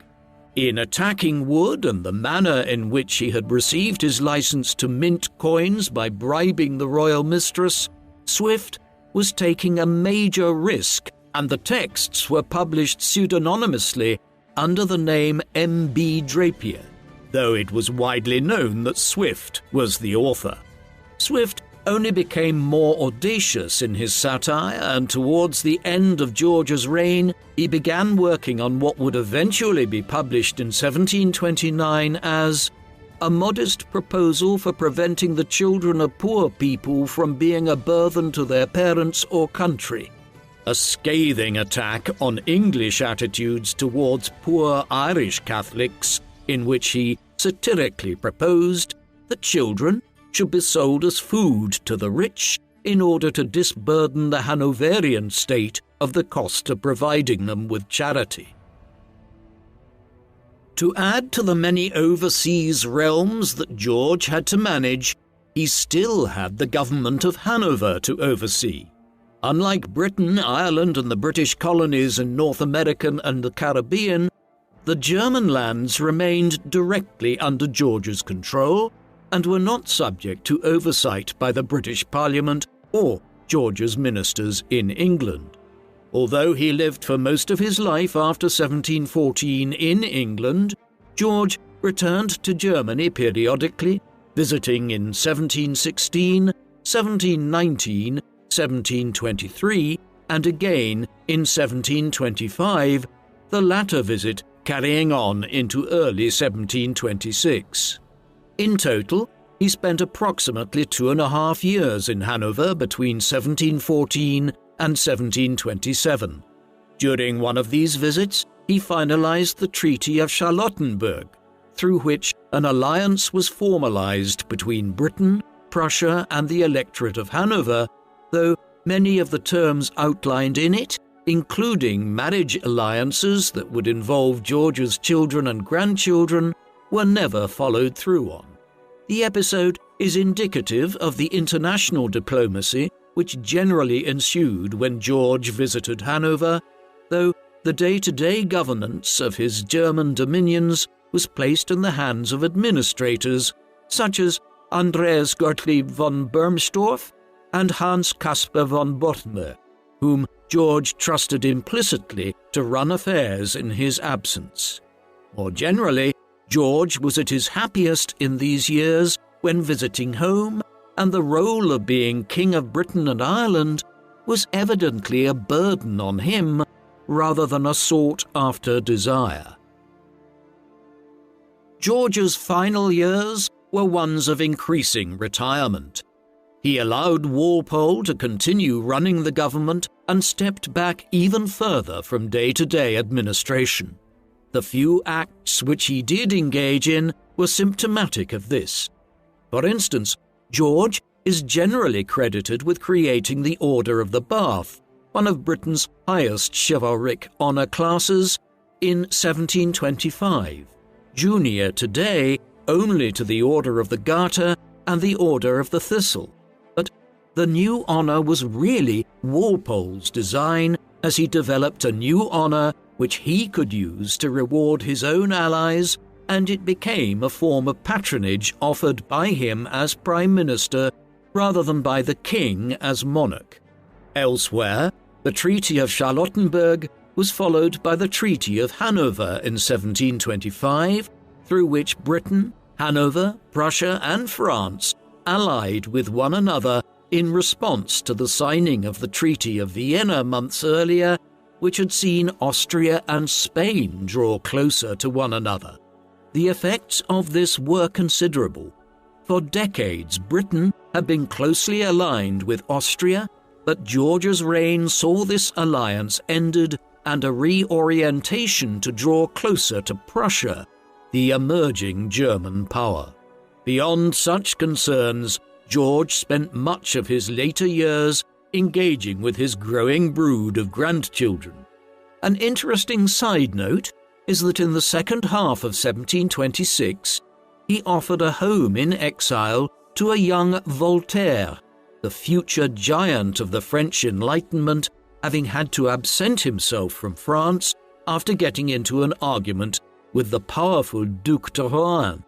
In attacking Wood and the manner in which he had received his license to mint coins by bribing the royal mistress, Swift was taking a major risk, and the texts were published pseudonymously under the name M.B. Drapier, though it was widely known that Swift was the author. Swift only became more audacious in his satire, and towards the end of George's reign, he began working on what would eventually be published in 1729 as A Modest Proposal for Preventing the Children of Poor People from Being a Burthen to Their Parents or Country, a scathing attack on English attitudes towards poor Irish Catholics, in which he satirically proposed that children should be sold as food to the rich in order to disburden the Hanoverian state of the cost of providing them with charity. To add to the many overseas realms that George had to manage, he still had the government of Hanover to oversee. Unlike Britain, Ireland, and the British colonies in North America and the Caribbean, the German lands remained directly under George's control and were not subject to oversight by the British Parliament or George's ministers in England. Although he lived for most of his life after 1714 in England, George returned to Germany periodically, visiting in 1716, 1719, 1723, and again in 1725, the latter visit carrying on into early 1726. In total, he spent approximately 2.5 years in Hanover between 1714 and 1727. During one of these visits, he finalized the Treaty of Charlottenburg, through which an alliance was formalized between Britain, Prussia, and the Electorate of Hanover, though many of the terms outlined in it, including marriage alliances that would involve George's children and grandchildren, were never followed through on. The episode is indicative of the international diplomacy which generally ensued when George visited Hanover, though the day-to-day governance of his German dominions was placed in the hands of administrators such as Andreas Gottlieb von Bernstorff and Hans Caspar von Bothmer, whom George trusted implicitly to run affairs in his absence. More generally, George was at his happiest in these years when visiting home, and the role of being King of Britain and Ireland was evidently a burden on him rather than a sought-after desire. George's final years were ones of increasing retirement. He allowed Walpole to continue running the government and stepped back even further from day-to-day administration. The few acts which he did engage in were symptomatic of this. For instance, George is generally credited with creating the Order of the Bath, one of Britain's highest chivalric honour classes, in 1725, junior today only to the Order of the Garter and the Order of the Thistle. But the new honour was really Walpole's design, as he developed a new honour which he could use to reward his own allies and it became a form of patronage offered by him as Prime Minister rather than by the king as monarch. Elsewhere, the Treaty of Charlottenburg was followed by the Treaty of Hanover in 1725, through which Britain, Hanover, Prussia and France allied with one another in response to the signing of the Treaty of Vienna months earlier, which had seen Austria and Spain draw closer to one another. The effects of this were considerable. For decades, Britain had been closely aligned with Austria, but George's reign saw this alliance ended and a reorientation to draw closer to Prussia, the emerging German power. Beyond such concerns, George spent much of his later years engaging with his growing brood of grandchildren. An interesting side note is that in the second half of 1726, he offered a home in exile to a young Voltaire, the future giant of the French Enlightenment, having had to absent himself from France after getting into an argument with the powerful Duc de Rohan.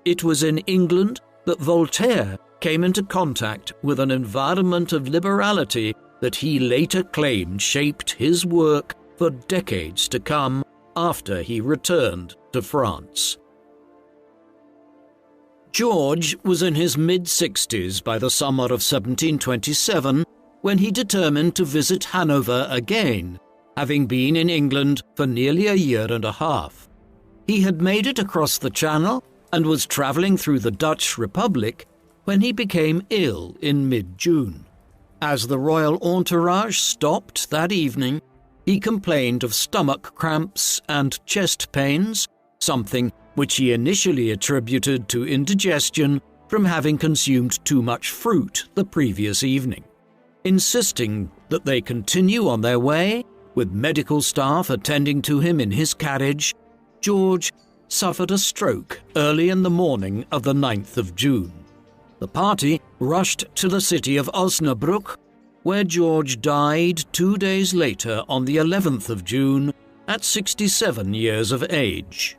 It was in England that Voltaire came into contact with an environment of liberality that he later claimed shaped his work for decades to come after he returned to France. George was in his mid-60s by the summer of 1727 when he determined to visit Hanover again, having been in England for nearly a year and a half. He had made it across the Channel and was travelling through the Dutch Republic when he became ill in mid-June. As the royal entourage stopped that evening, he complained of stomach cramps and chest pains, something which he initially attributed to indigestion from having consumed too much fruit the previous evening. Insisting that they continue on their way, with medical staff attending to him in his carriage, George suffered a stroke early in the morning of the 9th of June. The party rushed to the city of Osnabrück, where George died 2 days later on the 11th of June at 67 years of age.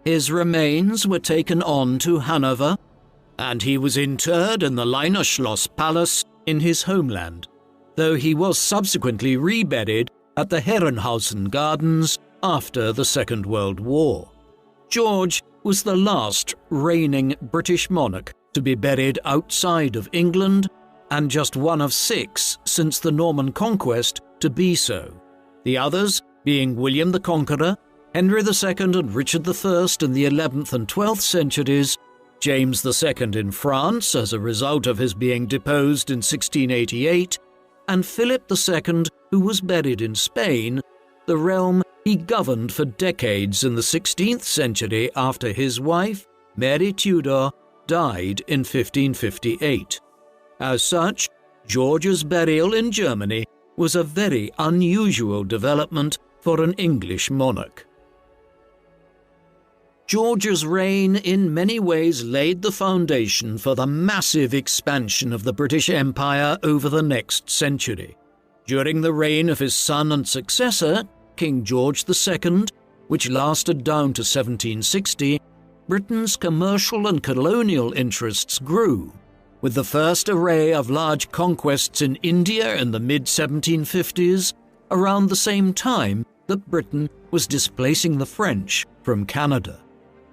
His remains were taken on to Hanover, and he was interred in the Leiner Schloss Palace in his homeland, though he was subsequently reburied at the Herrenhausen Gardens after the Second World War. George was the last reigning British monarch to be buried outside of England, and just one of 6 since the Norman Conquest to be so, the others being William the Conqueror, Henry II and Richard I in the 11th and 12th centuries, James II in France as a result of his being deposed in 1688, and Philip II, who was buried in Spain, the realm he governed for decades in the 16th century after his wife, Mary Tudor, died in 1558. As such, George's burial in Germany was a very unusual development for an English monarch. George's reign in many ways laid the foundation for the massive expansion of the British Empire over the next century. During the reign of his son and successor, King George II, which lasted down to 1760, Britain's commercial and colonial interests grew, with the first array of large conquests in India in the mid-1750s, around the same time that Britain was displacing the French from Canada.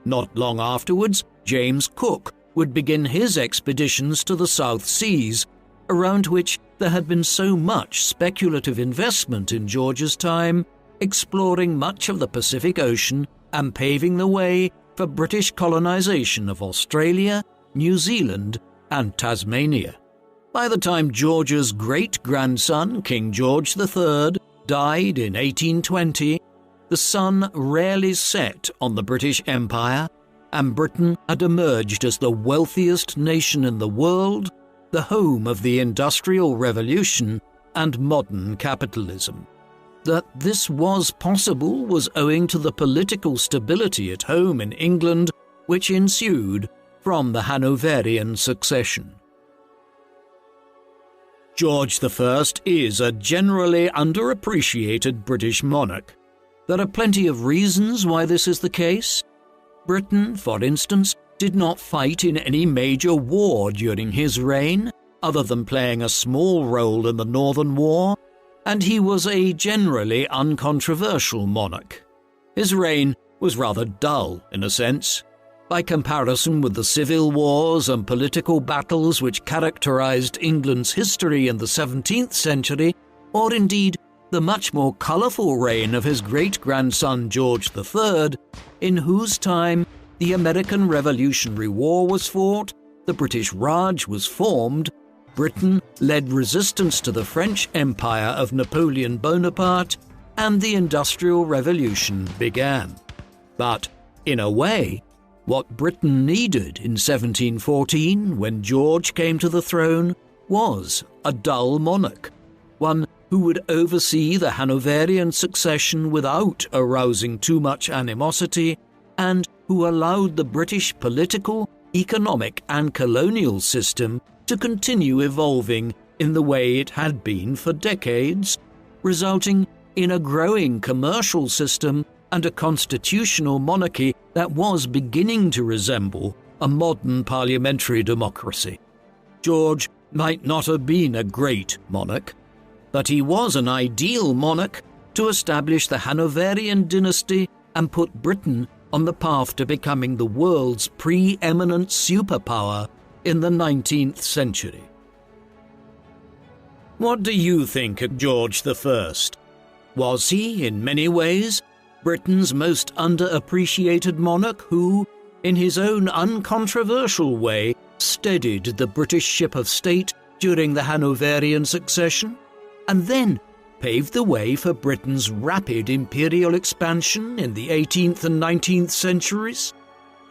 Not long afterwards, James Cook would begin his expeditions to the South Seas, around which there had been so much speculative investment in George's time, exploring much of the Pacific Ocean and paving the way for British colonization of Australia, New Zealand, and Tasmania. By the time George's great-grandson, King George III, died in 1820, the sun rarely set on the British Empire, and Britain had emerged as the wealthiest nation in the world, the home of the Industrial Revolution and modern capitalism. That this was possible was owing to the political stability at home in England which ensued from the Hanoverian succession. George I is a generally underappreciated British monarch. There are plenty of reasons why this is the case. Britain, for instance, did not fight in any major war during his reign, other than playing a small role in the Northern War, and he was a generally uncontroversial monarch. His reign was rather dull, in a sense, by comparison with the civil wars and political battles which characterized England's history in the 17th century, or indeed the much more colourful reign of his great-grandson George III, in whose time the American Revolutionary War was fought, the British Raj was formed, Britain led resistance to the French Empire of Napoleon Bonaparte, and the Industrial Revolution began. But, in a way, what Britain needed in 1714, when George came to the throne, was a dull monarch, one who would oversee the Hanoverian succession without arousing too much animosity, and who allowed the British political, economic and colonial system to continue evolving in the way it had been for decades, resulting in a growing commercial system and a constitutional monarchy that was beginning to resemble a modern parliamentary democracy. George might not have been a great monarch, but he was an ideal monarch to establish the Hanoverian dynasty and put Britain on the path to becoming the world's preeminent superpower in the 19th century. What do you think of George I? Was he, in many ways, Britain's most underappreciated monarch who, in his own uncontroversial way, steadied the British ship of state during the Hanoverian succession, and then paved the way for Britain's rapid imperial expansion in the 18th and 19th centuries?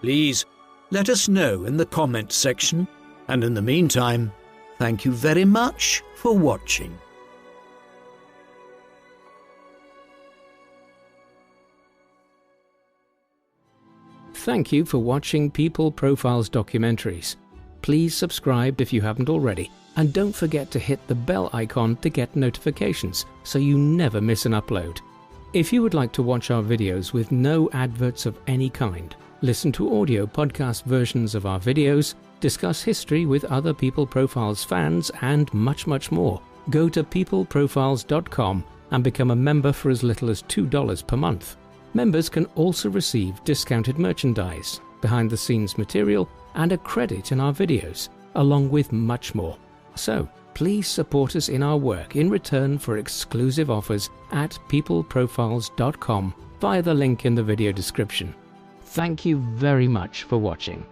Please let us know in the comments section, and in the meantime, thank you very much for watching.
Thank you for watching People Profiles Documentaries. Please subscribe if you haven't already, and don't forget to hit the bell icon to get notifications so you never miss an upload. If you would like to watch our videos with no adverts of any kind, listen to audio podcast versions of our videos, discuss history with other People Profiles fans, and much, much more, go to peopleprofiles.com and become a member for as little as $2 per month. Members can also receive discounted merchandise, behind-the-scenes material, and a credit in our videos, along with much more. So, please support us in our work in return for exclusive offers at peopleprofiles.com via the link in the video description. Thank you very much for watching.